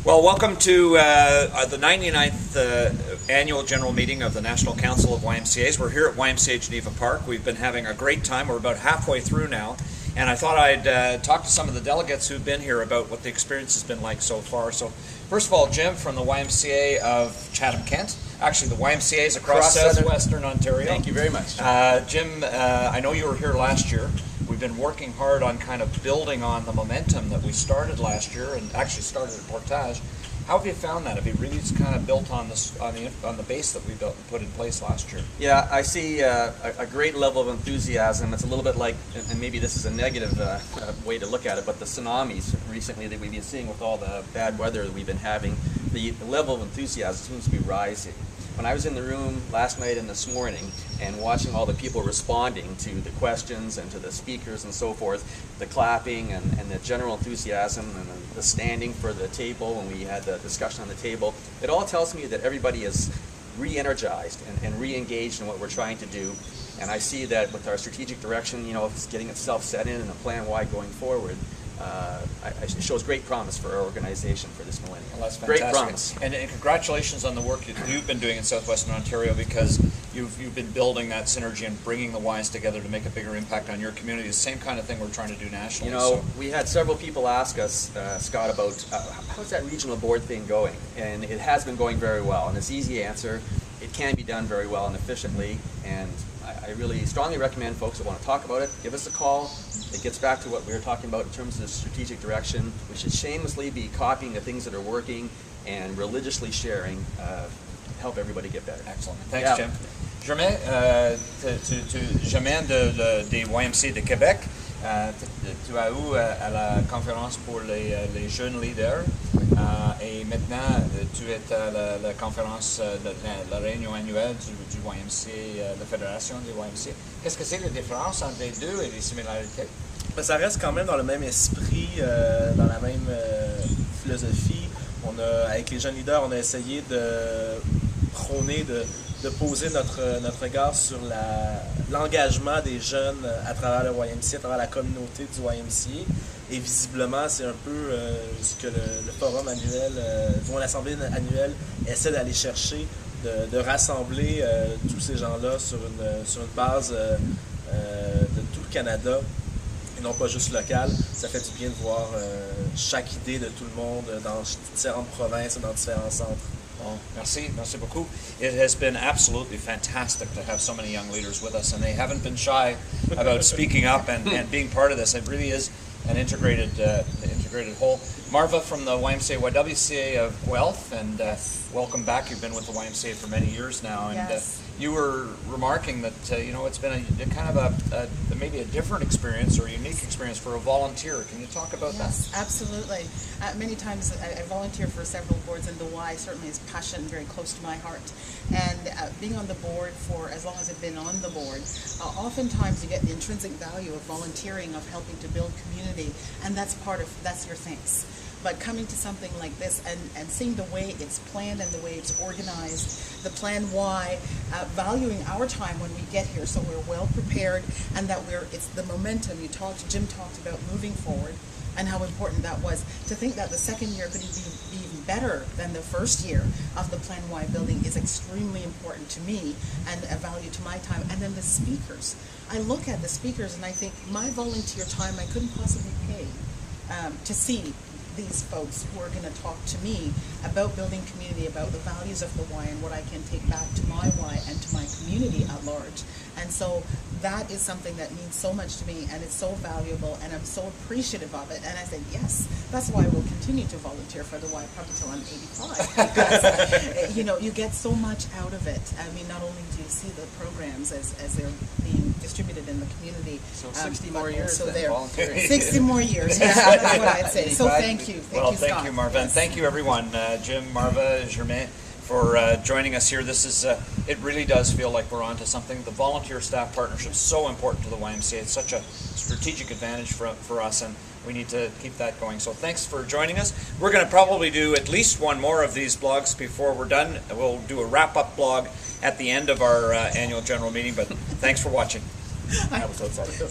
Well, welcome to the 99th Annual General Meeting of the National Council of YMCAs. We're here at YMCA Geneva Park. We've been having a great time. We're about halfway through now. And I thought I'd talk to some of the delegates who've been here about what the experience has been like so far. So, first of all, Jim from the YMCA of Chatham-Kent. Actually, the YMCAs across Southwestern Ontario. Thank you very much. Jim, I know you were here last year. We've been working hard on kind of building on the momentum that we started last year and actually started at Portage. How have you found that? Have you really just kind of built on this on the base that we put in place last year? Yeah, I see a great level of enthusiasm. It's a little bit like, and maybe this is a negative way to look at it, but the tsunamis recently that we've been seeing with all the bad weather that we've been having, the level of enthusiasm seems to be rising. When I was in the room last night and this morning and watching all the people responding to the questions and to the speakers and so forth, the clapping and the general enthusiasm and the standing for the table when we had the discussion on the table, it all tells me that everybody is re-energized and re-engaged in what we're trying to do. And I see that with our strategic direction, you know, it's getting itself set in and a plan Y going forward. It shows great promise for our organization for this millennium. Well, that's fantastic. Great promise. And congratulations on the work that you've been doing in Southwestern Ontario, because you've been building that synergy and bringing the Ys together to make a bigger impact on your community. The same kind of thing we're trying to do nationally. You know, we had several people ask us, Scott, about how's that regional board thing going? And it has been going very well. And it's easy answer. It can be done very well and efficiently. And I really strongly recommend folks that want to talk about it, give us a call. It gets back to what we were talking about in terms of the strategic direction. We should shamelessly be copying the things that are working and religiously sharing to help everybody get better. Excellent. Thanks, Jim. Germain, Germain des YMCA de Québec. Tu as eu à la conférence pour les jeunes leaders et maintenant tu es à la conférence de la réunion annuelle du YMCA, la fédération des YMCA. Qu'est-ce que c'est la différence entre les deux et les similarités? Ben, ça reste quand même dans le même esprit, dans la même philosophie. Avec les jeunes leaders, on a essayé de prôner, de poser notre regard sur l'engagement des jeunes à travers le YMCA, à travers la communauté du YMCA. Et visiblement, c'est un peu ce que le forum annuel, l'assemblée annuelle essaie d'aller chercher, de rassembler tous ces gens-là sur une base de tout le Canada et non pas juste local. Ça fait du bien de voir chaque idée de tout le monde dans différentes provinces et dans différents centres. Well, merci beaucoup. It has been absolutely fantastic to have so many young leaders with us, and they haven't been shy about speaking up and being part of this. It really is an integrated whole. Marva from the YMCA-YWCA of Guelph, and welcome back. You've been with the YMCA for many years now, and yes. You were remarking that you know, it's been a kind of maybe a different experience or a unique experience for a volunteer. Can you talk about that? Yes, absolutely. Many times I volunteer for several boards, and the Y certainly is passion very close to my heart. And being on the board for as long as I've been on the board, oftentimes you get the intrinsic value of volunteering, of helping to build community, and that's your thanks. But coming to something like this and seeing the way it's planned and the way it's organized, the plan Y, valuing our time when we get here so we're well prepared and that it's the momentum Jim talked about moving forward and how important that was. To think that the second year could be even better than the first year of the Plan Y building is extremely important to me and a value to my time. And then the speakers. I look at the speakers and I think my volunteer time I couldn't possibly pay to see these folks who are going to talk to me about building community, about the values of the Y and what I can take back to my Y and to my community at large. And so that is something that means so much to me, and it's so valuable, and I'm so appreciative of it. And I said, yes, that's why we'll continue to volunteer for the Y probably till I'm 85, because you know, you get so much out of it. I mean, not only do you see the programs as they're being distributed in the community, so 60 more years then volunteering. 60 more years, yeah, that's what I'd say. So thank you. Thank you, Marva, and thank you everyone, Jim, Marva, Germain, for joining us here. This is, it really does feel like we're onto something. The volunteer staff partnership is so important to the YMCA. It's such a strategic advantage for us, and we need to keep that going. So thanks for joining us. We're going to probably do at least one more of these blogs before we're done. We'll do a wrap-up blog at the end of our annual general meeting, but thanks for watching. I was so excited.